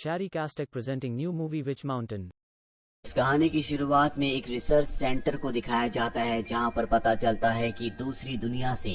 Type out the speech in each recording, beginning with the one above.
Shari Kastek presenting new movie Witch Mountain. इस कहानी की शुरुआत में एक रिसर्च सेंटर को दिखाया जाता है जहां पर पता चलता है कि दूसरी दुनिया से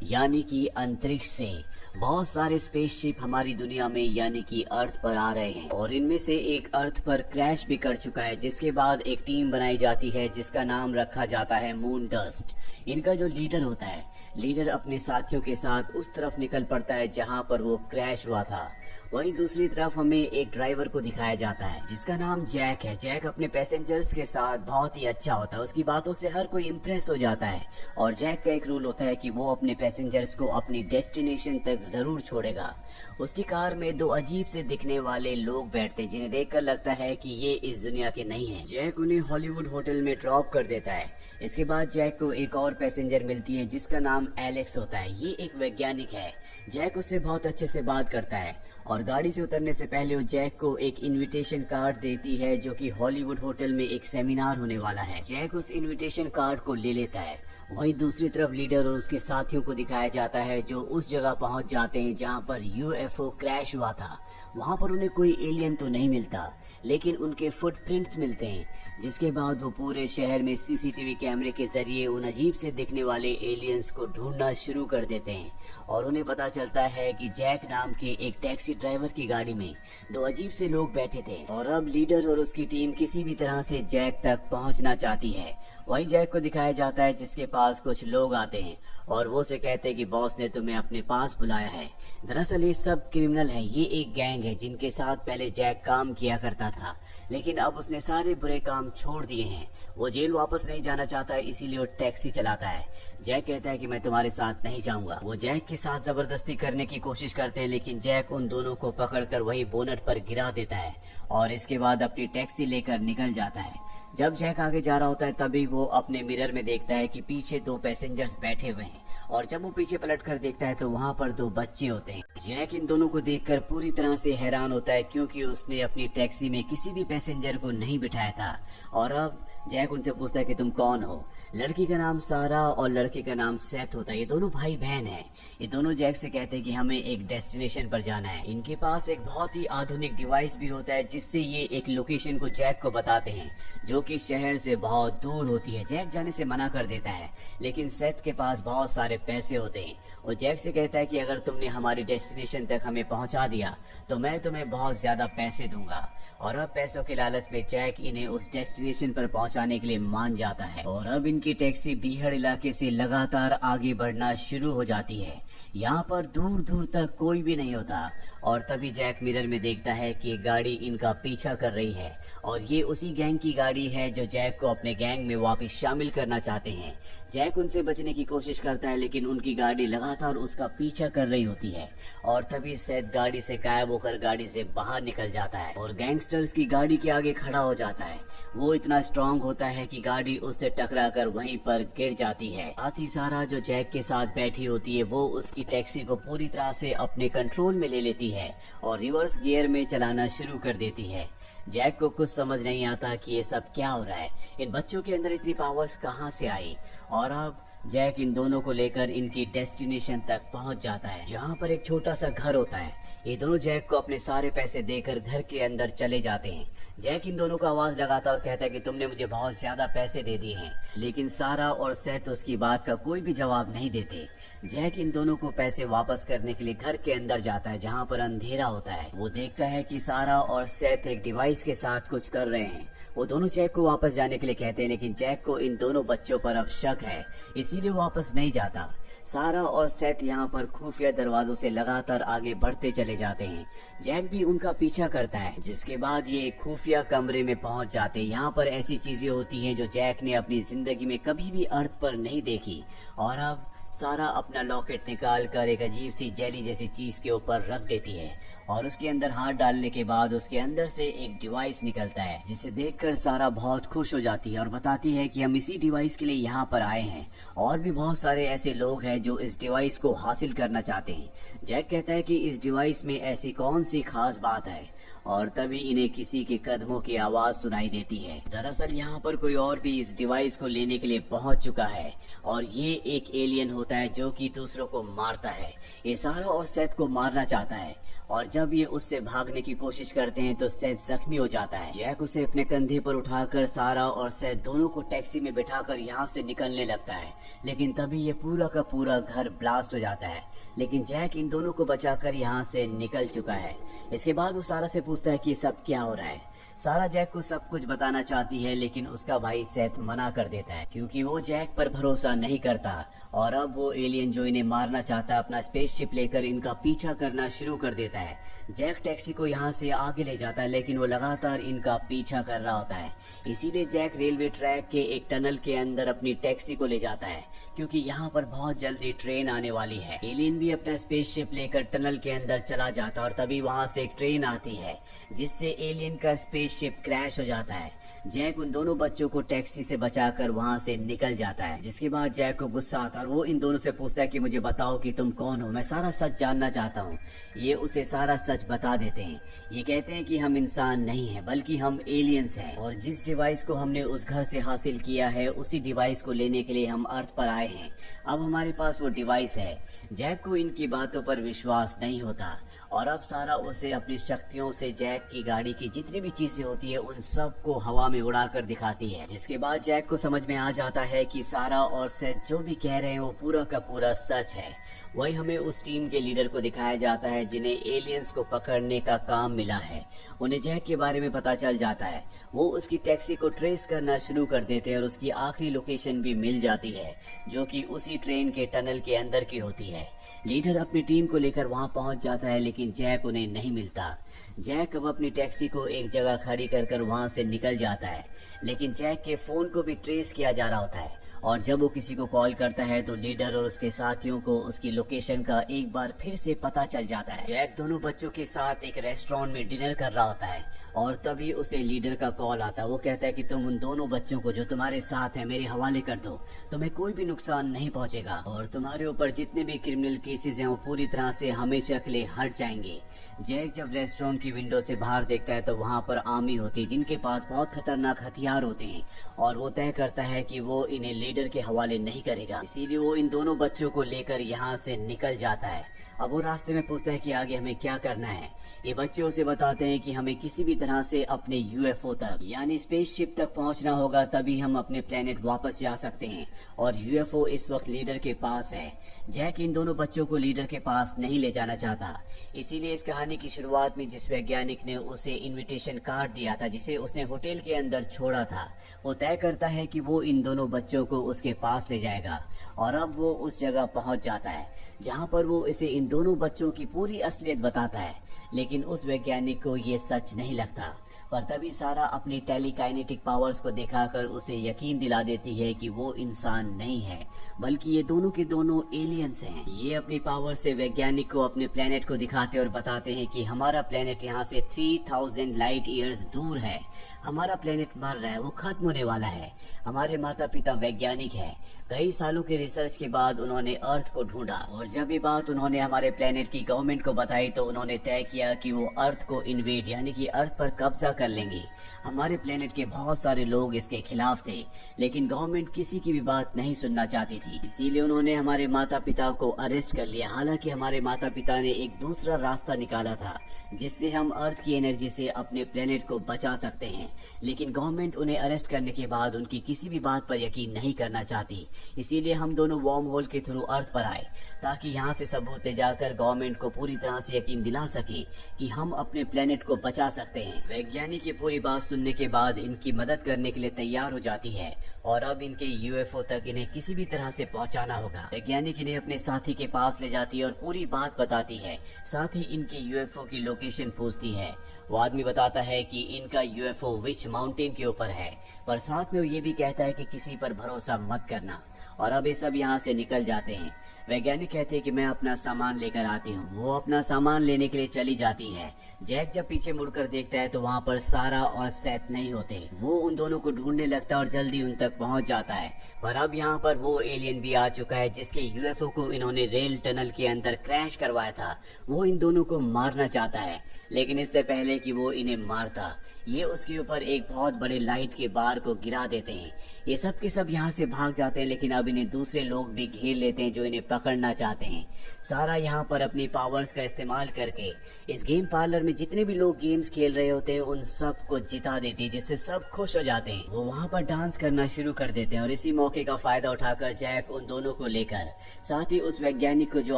यानी कि अंतरिक्ष से बहुत सारे स्पेसशिप हमारी दुनिया में यानी कि अर्थ पर आ रहे हैं और इनमें से एक अर्थ पर क्रैश भी कर चुका है, जिसके बाद एक टीम बनाई जाती है जिसका नाम रखा जाता है मून डस्ट। इनका जो लीडर होता है, लीडर अपने साथियों के साथ उस तरफ निकल पड़ता है जहां पर वो क्रैश हुआ था। वहीं दूसरी तरफ हमें एक ड्राइवर को दिखाया जाता है जिसका नाम जैक है। जैक अपने पैसेंजर्स के साथ बहुत ही अच्छा होता है, उसकी बातों से हर कोई इम्प्रेस हो जाता है और जैक का एक रूल होता है कि वो अपने पैसेंजर्स को अपनी डेस्टिनेशन तक जरूर छोड़ेगा। उसकी कार में दो अजीब से दिखने वाले लोग बैठते हैं जिन्हें देखकर लगता है कि ये इस दुनिया के नहीं हैं। जैक उन्हें हॉलीवुड होटल में ड्रॉप कर देता है। इसके बाद जैक को एक और पैसेंजर मिलती है जिसका नाम एलेक्स होता है। ये एक वैज्ञानिक है। जैक उससे बहुत अच्छे से बात करता है और गाड़ी से उतरने से पहले वो जैक को एक इनविटेशन कार्ड देती है जो कि हॉलीवुड होटल में एक सेमिनार होने वाला है। जैक उस इनविटेशन कार्ड को ले लेता है। वहीं दूसरी तरफ लीडर और उसके साथियों को दिखाया जाता है जो उस जगह पहुंच जाते हैं जहां पर यूएफओ क्रैश हुआ था। वहां पर उन्हें कोई एलियन तो नहीं मिलता लेकिन उनके फुटप्रिंट्स मिलते हैं, जिसके बाद वो पूरे शहर में सीसीटीवी कैमरे के जरिए उन अजीब से दिखने वाले एलियंस को ढूंढना शुरू कर देते हैं और उन्हें पता चलता है कि जैक नाम के एक टैक्सी ड्राइवर की गाड़ी में दो अजीब से लोग बैठे थे और अब लीडर और उसकी टीम किसी भी तरह से जैक तक पहुंचना चाहती है। वहीं जैक को दिखाया जाता है जिसके पास कुछ लोग आते हैं और वो से कहते हैं कि बॉस ने तुम्हें अपने पास बुलाया है। दरअसल ये सब क्रिमिनल है, ये एक गैंग है जिनके साथ पहले जैक काम किया करता था लेकिन अब उसने सारे बुरे काम छोड़ दिए हैं। वो जेल वापस नहीं जाना चाहता है, इसीलिए वो टैक्सी चलाता है। जैक कहता है कि मैं तुम्हारे साथ नहीं जाऊंगा। वो जैक के साथ जबरदस्ती करने की कोशिश करते हैं लेकिन जैक उन दोनों को पकड़कर वही बोनट पर गिरा देता है और इसके बाद अपनी टैक्सी लेकर निकल जाता है। जब जैक आगे जा रहा होता है तभी वो अपने मिरर में देखता है कि पीछे दो पैसेंजर्स बैठे हुए हैं और जब वो पीछे पलट कर देखता है तो वहाँ पर दो बच्चे होते हैं। जैक इन दोनों को देखकर पूरी तरह से हैरान होता है क्योंकि उसने अपनी टैक्सी में किसी भी पैसेंजर को नहीं बिठाया था और अब जैक उनसे पूछता है कि तुम कौन हो। लड़की का नाम सारा और लड़के का नाम सेथ होता है। ये दोनों भाई बहन हैं। ये दोनों जैक से कहते हैं कि हमें एक डेस्टिनेशन पर जाना है। इनके पास एक बहुत ही आधुनिक डिवाइस भी होता है जिससे ये एक लोकेशन को जैक को बताते हैं जो कि शहर से बहुत दूर होती है। जैक जाने से मना कर देता है लेकिन सेथ के पास बहुत सारे पैसे होते हैं। वो जैक से कहता है कि अगर तुमने हमारी डेस्टिनेशन तक हमें पहुंचा दिया तो मैं तुम्हें बहुत ज्यादा पैसे दूंगा और अब पैसों के लालच में जैक इन्हें उस डेस्टिनेशन पर पहुंचाने के लिए मान जाता है और अब इनकी टैक्सी बीहड़ इलाके से लगातार आगे बढ़ना शुरू हो जाती है। यहाँ पर दूर दूर तक कोई भी नहीं होता और तभी जैक मिरर में देखता है कि गाड़ी इनका पीछा कर रही है और ये उसी गैंग की गाड़ी है जो जैक को अपने गैंग में वापस शामिल करना चाहते हैं। जैक उनसे बचने की कोशिश करता है लेकिन उनकी गाड़ी लगातार उसका पीछा कर रही होती है और तभी सैद गाड़ी से गायब होकर गाड़ी से बाहर निकल जाता है और गैंगस्टर्स की गाड़ी के आगे खड़ा हो जाता है। वो इतना स्ट्रांग होता है कि गाड़ी उससे टकराकर वहीं पर गिर जाती है। साथ ही सारा जो जैक के साथ बैठी होती है वो उसकी टैक्सी को पूरी तरह से अपने कंट्रोल में ले लेती है और रिवर्स गियर में चलाना शुरू कर देती है। जैक को कुछ समझ नहीं आता कि ये सब क्या हो रहा है, इन बच्चों के अंदर इतनी पावर्स कहाँ से आई और अब जैक इन दोनों को लेकर इनकी डेस्टिनेशन तक पहुंच जाता है जहां पर एक छोटा सा घर होता है। ये दोनों जैक को अपने सारे पैसे देकर घर के अंदर चले जाते हैं। जैक इन दोनों को आवाज लगाता और कहता है कि तुमने मुझे बहुत ज्यादा पैसे दे दिए हैं लेकिन सारा और सेथ उसकी बात का कोई भी जवाब नहीं देते। जैक इन दोनों को पैसे वापस करने के लिए घर के अंदर जाता है जहाँ पर अंधेरा होता है। वो देखता है कि सारा और सेथ एक डिवाइस के साथ कुछ कर रहे हैं। वो दोनों जैक को वापस जाने के लिए कहते हैं लेकिन जैक को इन दोनों बच्चों पर अब शक है, इसीलिए वो वापस नहीं जाता। सारा और सेथ यहाँ पर खुफिया दरवाजों से लगातार आगे बढ़ते चले जाते हैं। जैक भी उनका पीछा करता है जिसके बाद ये खुफिया कमरे में पहुंच जाते हैं। यहाँ पर ऐसी चीजें होती हैं जो जैक ने अपनी जिंदगी में कभी भी अर्थ पर नहीं देखी और अब सारा अपना लॉकेट निकाल कर एक अजीब सी जेली जैसी चीज के ऊपर रख देती है और उसके अंदर हाथ डालने के बाद उसके अंदर से एक डिवाइस निकलता है जिसे देखकर सारा बहुत खुश हो जाती है और बताती है कि हम इसी डिवाइस के लिए यहाँ पर आए हैं और भी बहुत सारे ऐसे लोग हैं जो इस डिवाइस को हासिल करना चाहते हैं। जैक कहता है कि इस डिवाइस में ऐसी कौन सी खास बात है और तभी इन्हें किसी के कदमों की आवाज सुनाई देती है। दरअसल यहाँ पर कोई और भी इस डिवाइस को लेने के लिए पहुँच चुका है और ये एक एलियन होता है जो कि दूसरों को मारता है। ये सारा और सेथ को मारना चाहता है और जब ये उससे भागने की कोशिश करते हैं तो सेथ जख्मी हो जाता है। जैक उसे अपने कंधे पर उठाकर सारा और सेथ दोनों को टैक्सी में बिठाकर यहाँ से निकलने लगता है, लेकिन तभी ये पूरा का पूरा घर ब्लास्ट हो जाता है। लेकिन जैक इन दोनों को बचाकर यहाँ से निकल चुका है। इसके बाद वो सारा से पूछता है कि सब क्या हो रहा है। सारा जैक को सब कुछ बताना चाहती है, लेकिन उसका भाई सेथ मना कर देता है क्योंकि वो जैक पर भरोसा नहीं करता और अब वो एलियन जो इन्हें मारना चाहता है अपना स्पेसशिप लेकर इनका पीछा करना शुरू कर देता है। जैक टैक्सी को यहाँ से आगे ले जाता है, लेकिन वो लगातार इनका पीछा कर रहा होता है। इसीलिए जैक रेलवे ट्रैक के एक टनल के अंदर अपनी टैक्सी को ले जाता है क्योंकि यहाँ पर बहुत जल्दी ट्रेन आने वाली है। एलियन भी अपना स्पेसशिप लेकर टनल के अंदर चला जाता है और तभी वहाँ से एक ट्रेन आती है जिससे एलियन का स्पेसशिप क्रैश हो जाता है। जैक उन दोनों बच्चों को टैक्सी से बचाकर वहाँ से निकल जाता है, जिसके बाद जैक को गुस्सा आता है और वो इन दोनों से पूछता है कि मुझे बताओ कि तुम कौन हो, मैं सारा सच जानना चाहता हूँ। ये उसे सारा सच बता देते हैं। ये कहते हैं कि हम इंसान नहीं हैं बल्कि हम एलियंस हैं और जिस डिवाइस को हमने उस घर से हासिल किया है उसी डिवाइस को लेने के लिए हम अर्थ पर आए हैं। अब हमारे पास वो डिवाइस है। जैक को इनकी बातों पर विश्वास नहीं होता और अब सारा उसे अपनी शक्तियों से जैक की गाड़ी की जितनी भी चीजें होती है उन सब को हवा में उड़ाकर दिखाती है, जिसके बाद जैक को समझ में आ जाता है कि सारा और सेथ जो भी कह रहे हैं वो पूरा का पूरा सच है। वही हमें उस टीम के लीडर को दिखाया जाता है जिन्हें एलियंस को पकड़ने का काम मिला है। उन्हें जैक के बारे में पता चल जाता है। वो उसकी टैक्सी को ट्रेस करना शुरू कर देते हैं और उसकी आखिरी लोकेशन भी मिल जाती है जो कि उसी ट्रेन के टनल के अंदर की होती है। लीडर अपनी टीम को लेकर वहां पहुंच जाता है, लेकिन जैक उन्हें नहीं मिलता। जैक अब अपनी टैक्सी को एक जगह खड़ी कर वहां से निकल जाता है, लेकिन जैक के फोन को भी ट्रेस किया जा रहा होता है और जब वो किसी को कॉल करता है तो लीडर और उसके साथियों को उसकी लोकेशन का एक बार फिर से पता चल जाता है। जैक दोनों बच्चों के साथ एक रेस्टोरेंट में डिनर कर रहा होता है और तभी उसे लीडर का कॉल आता है। वो कहता है कि तुम उन दोनों बच्चों को जो तुम्हारे साथ हैं मेरे हवाले कर दो, तुम्हें कोई भी नुकसान नहीं पहुंचेगा और तुम्हारे ऊपर जितने भी क्रिमिनल केसेस हैं वो पूरी तरह से हमेशा के लिए हट जाएंगे। जैक जब रेस्टोरेंट की विंडो से बाहर देखता है तो वहाँ पर आर्मी होती है जिनके पास बहुत खतरनाक हथियार होते हैं और वो तय करता है कि वो इन्हें लीडर के हवाले नहीं करेगा। इसीलिए वो इन दोनों बच्चों को लेकर यहाँ से निकल जाता है। अब वो रास्ते में पूछता है कि आगे हमें क्या करना है। ये बच्चे उसे बताते हैं कि हमें किसी भी तरह से अपने यूएफओ तक यानी स्पेसशिप तक पहुंचना होगा, तभी हम अपने प्लेनेट वापस जा सकते हैं और यूएफओ इस वक्त लीडर के पास है। जैक इन दोनों बच्चों को लीडर के पास नहीं ले जाना चाहता, इसीलिए इस कहानी की शुरुआत में जिस वैज्ञानिक ने उसे इनविटेशन कार्ड दिया था जिसे उसने होटल के अंदर छोड़ा था, वो तय करता है कि वो इन दोनों बच्चों को उसके पास ले जाएगा और अब वो उस जगह पहुंच जाता है जहां पर वो इसे इन दोनों बच्चों की पूरी असलियत बताता है। लेकिन उस वैज्ञानिक को ये सच नहीं लगता, पर तभी सारा अपनी टेलीकाइनेटिक पावर्स को दिखाकर उसे यकीन दिला देती है कि वो इंसान नहीं है बल्कि ये दोनों के दोनों एलियंस हैं। ये अपनी पावर से वैज्ञानिक को अपने प्लेनेट को दिखाते और बताते हैं कि हमारा प्लेनेट यहाँ से 3000 लाइट ईयर्स दूर है। हमारा प्लेनेट मर रहा है, वो खत्म होने वाला है। हमारे माता पिता वैज्ञानिक हैं। कई सालों के रिसर्च के बाद उन्होंने अर्थ को ढूंढा और जब ये बात उन्होंने हमारे प्लेनेट की गवर्नमेंट को बताई तो उन्होंने तय किया कि वो अर्थ को इन्वेड यानी कि अर्थ पर कब्जा कर लेंगे। हमारे प्लेनेट के बहुत सारे लोग इसके खिलाफ थे, लेकिन गवर्नमेंट किसी की भी बात नहीं सुनना चाहती थी। इसीलिए उन्होंने हमारे माता पिता को अरेस्ट कर लिया। हालांकि हमारे माता पिता ने एक दूसरा रास्ता निकाला था जिससे हम अर्थ की एनर्जी से अपने प्लेनेट को बचा सकते हैं, लेकिन गवर्नमेंट उन्हें अरेस्ट करने के बाद उनकी किसी भी बात पर यकीन नहीं करना चाहती। इसीलिए हम दोनों वार्म होल के थ्रू अर्थ पर आए ताकि यहाँ से सबूत ले जाकर गवर्नमेंट को पूरी तरह से यकीन दिला सके कि हम अपने प्लेनेट को बचा सकते हैं। वैज्ञानिक ये पूरी बात सुनने के बाद इनकी मदद करने के लिए तैयार हो जाती है और अब इनके यूएफओ तक इन्हें किसी भी तरह से पहुंचाना होगा। वैज्ञानिक इन्हें अपने साथी के पास ले जाती है और पूरी बात बताती है, साथ ही इनके यूएफओ की लोकेशन पूछती है। वो आदमी बताता है कि इनका यूएफओ विच माउंटेन के ऊपर है, पर साथ में वो ये भी कहता है कि किसी पर भरोसा मत करना। और अब ये सब यहाँ से निकल जाते हैं। वैज्ञानिक कहते हैं कि मैं अपना सामान लेकर आती हूँ। वो अपना सामान लेने के लिए चली जाती है। जैक जब पीछे मुड़कर देखता है तो वहाँ पर सारा और सेथ नहीं होते। वो उन दोनों को ढूंढने लगता है और जल्दी उन तक पहुँच जाता है, पर अब यहाँ पर वो एलियन भी आ चुका है जिसके यूएफओ को इन्होंने रेल टनल के अंदर क्रैश करवाया था। वो इन दोनों को मारना चाहता है। लेकिन इससे पहले कि वो इन्हें मारता, ये उसके ऊपर एक बहुत बड़े लाइट के बार को गिरा देते हैं। ये सब के सब यहाँ से भाग जाते हैं, लेकिन अब इन्हें दूसरे लोग भी घेर लेते हैं जो इन्हें पकड़ना चाहते हैं। सारा यहाँ पर अपनी पावर्स का इस्तेमाल करके इस गेम पार्लर में जितने भी लोग गेम्स खेल रहे होते हैं उन सब को जिता देती है, जिससे सब खुश हो जाते हैं। वो वहाँ पर डांस करना शुरू कर देते हैं और इसी मौके का फायदा उठाकर जैक उन दोनों को लेकर, साथ ही उस वैज्ञानिक को जो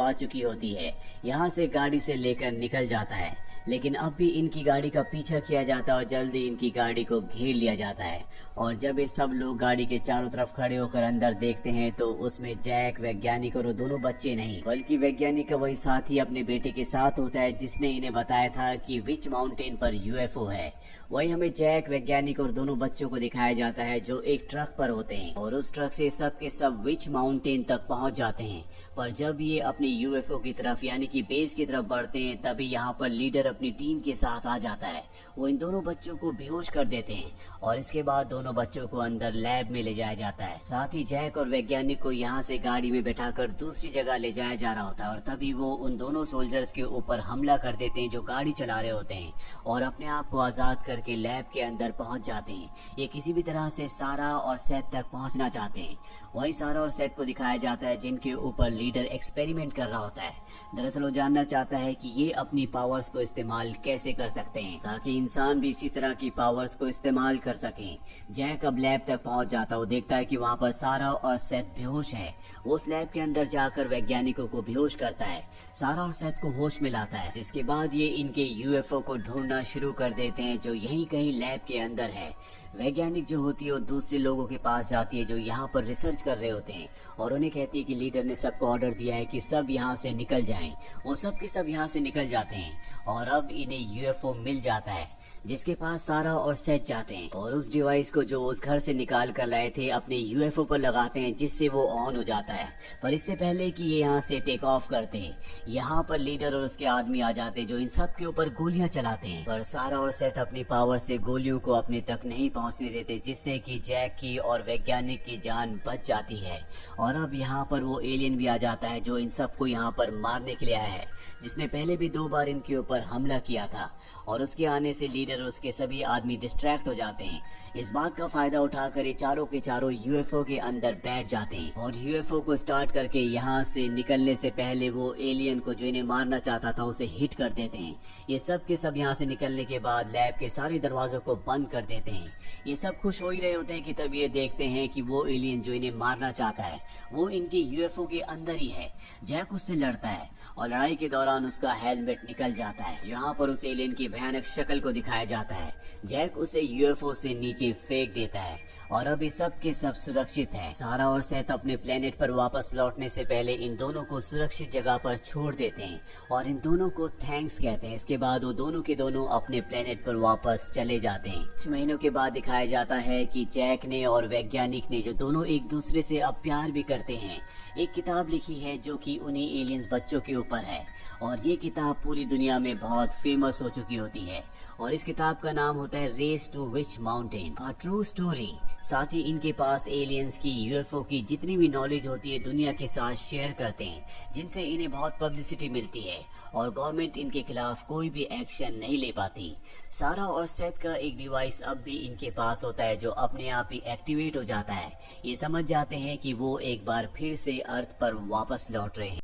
आ चुकी होती है, यहाँ से गाड़ी से लेकर निकल जाता है। लेकिन अब भी इनकी गाड़ी का पीछा किया जाता है और जल्दी इनकी गाड़ी को घेर लिया जाता है। और जब ये सब लोग गाड़ी के चारों तरफ खड़े होकर अंदर देखते हैं तो उसमें जैक, वैज्ञानिक और वो दोनों बच्चे नहीं, बल्कि वैज्ञानिक का वही साथी अपने बेटे के साथ होता है जिसने इन्हें बताया था कि विच माउंटेन पर यूएफओ है। वही हमें जैक, वैज्ञानिक और दोनों बच्चों को दिखाया जाता है जो एक ट्रक पर होते हैं और उस ट्रक से सब के सब विच माउंटेन तक पहुंच जाते हैं। पर जब ये अपने यूएफओ की तरफ यानी कि बेस की तरफ बढ़ते हैं तभी यहाँ पर लीडर अपनी टीम के साथ आ जाता है। वो इन दोनों बच्चों को बेहोश कर देते हैं और इसके बाद दोनों बच्चों को अंदर लैब में ले जाया जाता है। साथ ही जैक और वैज्ञानिक को यहाँ से गाड़ी में बैठाकर दूसरी जगह ले जाया जा रहा होता है और तभी वो उन दोनों सोल्जर्स के ऊपर हमला कर देते हैं जो गाड़ी चला रहे होते हैं और अपने आप को आजाद करके लैब के अंदर पहुंच जाते हैं। ये किसी भी तरह से सारा और सेथ तक पहुंचना चाहते हैं। वही सारा और सेथ को दिखाया जाता है जिनके ऊपर लीडर एक्सपेरिमेंट कर रहा होता है। दरअसल वो जानना चाहता है कि ये अपनी पावर्स को इस्तेमाल कैसे कर सकते हैं ताकि इंसान भी इसी तरह की पावर्स को इस्तेमाल कर सकें। जैक अब लैब तक पहुंच जाता है। वो देखता है कि वहाँ पर सारा और सेथ बेहोश है। वो उस लैब के अंदर जाकर वैज्ञानिकों को बेहोश करता है, सारा और सेथ को होश में लाता है, जिसके बाद ये इनके यूएफओ को ढूंढना शुरू कर देते हैं जो यहीं कहीं लैब के अंदर है। वैज्ञानिक जो होती है वो दूसरे लोगों के पास जाती है जो यहाँ पर रिसर्च कर रहे होते हैं और उन्हें कहती है कि लीडर ने सबको ऑर्डर दिया है कि सब यहाँ से निकल जाएं। वो सब के सब यहाँ से निकल जाते हैं और अब इन्हें यूएफओ मिल जाता है जिसके पास सारा और सेथ जाते हैं और उस डिवाइस को जो उस घर से निकाल कर लाए थे अपने यूएफओ पर लगाते हैं जिससे वो ऑन हो जाता है। पर इससे पहले कि ये यहाँ से टेक ऑफ करते हैं यहाँ पर लीडर और उसके आदमी आ जाते हैं जो इन सब के ऊपर गोलियां चलाते हैं। पर सारा और सेथ अपनी पावर से गोलियों को अपने तक नहीं पहुँचने देते जिससे कि जैक की और वैज्ञानिक की जान बच जाती है। और अब यहाँ पर वो एलियन भी आ जाता है जो इन सबको यहाँ पर मारने के लिए आया है, जिसने पहले भी 2 बार इनके ऊपर हमला किया था और उसके आने से लीडर और उसके सभी आदमी डिस्ट्रैक्ट हो जाते हैं। इस बात का फायदा उठाकर ये चारों के चारों यूएफओ के अंदर बैठ जाते हैं और यूएफओ को स्टार्ट करके यहाँ से निकलने से पहले वो एलियन को जो इन्हें मारना चाहता था उसे हिट कर देते हैं। ये सब के सब यहाँ से निकलने के बाद लैब के सारे दरवाजों को बंद कर देते हैं। ये सब खुश हो ही रहे होते हैं कि तब ये देखते हैं कि वो एलियन जो इन्हें मारना चाहता है वो इनके यूएफओ के अंदर ही है। जैक उससे लड़ता है और लड़ाई के दौरान उसका हेलमेट निकल जाता है जहाँ पर उस एलियन की भयानक शक्ल को दिखाया जाता है। जैक उसे यूएफओ से नीचे फेंक देता है और अब ये सब के सब सुरक्षित हैं। सारा और सेथ अपने प्लेनेट पर वापस लौटने से पहले इन दोनों को सुरक्षित जगह पर छोड़ देते हैं और इन दोनों को थैंक्स कहते हैं। इसके बाद वो दोनों के दोनों अपने प्लेनेट पर वापस चले जाते हैं। कुछ महीनों के बाद दिखाया जाता है कि जैक ने और वैज्ञानिक ने जो दोनों एक दूसरे से अब प्यार भी करते हैं, एक किताब लिखी है जो कि उन्हीं एलियंस बच्चों के ऊपर है और ये किताब पूरी दुनिया में बहुत फेमस हो चुकी होती है और इस किताब का नाम होता है Race to Witch Mountain, a true story. साथ ही इनके पास एलियंस की, यूएफओ की जितनी भी नॉलेज होती है दुनिया के साथ शेयर करते हैं, जिनसे इन्हें बहुत पब्लिसिटी मिलती है और गवर्नमेंट इनके खिलाफ कोई भी एक्शन नहीं ले पाती। सारा और सेथ का एक डिवाइस अब भी इनके पास होता है जो अपने आप ही एक्टिवेट हो जाता है। ये समझ जाते हैं कि वो एक बार फिर से अर्थ पर वापस लौट रहे हैं।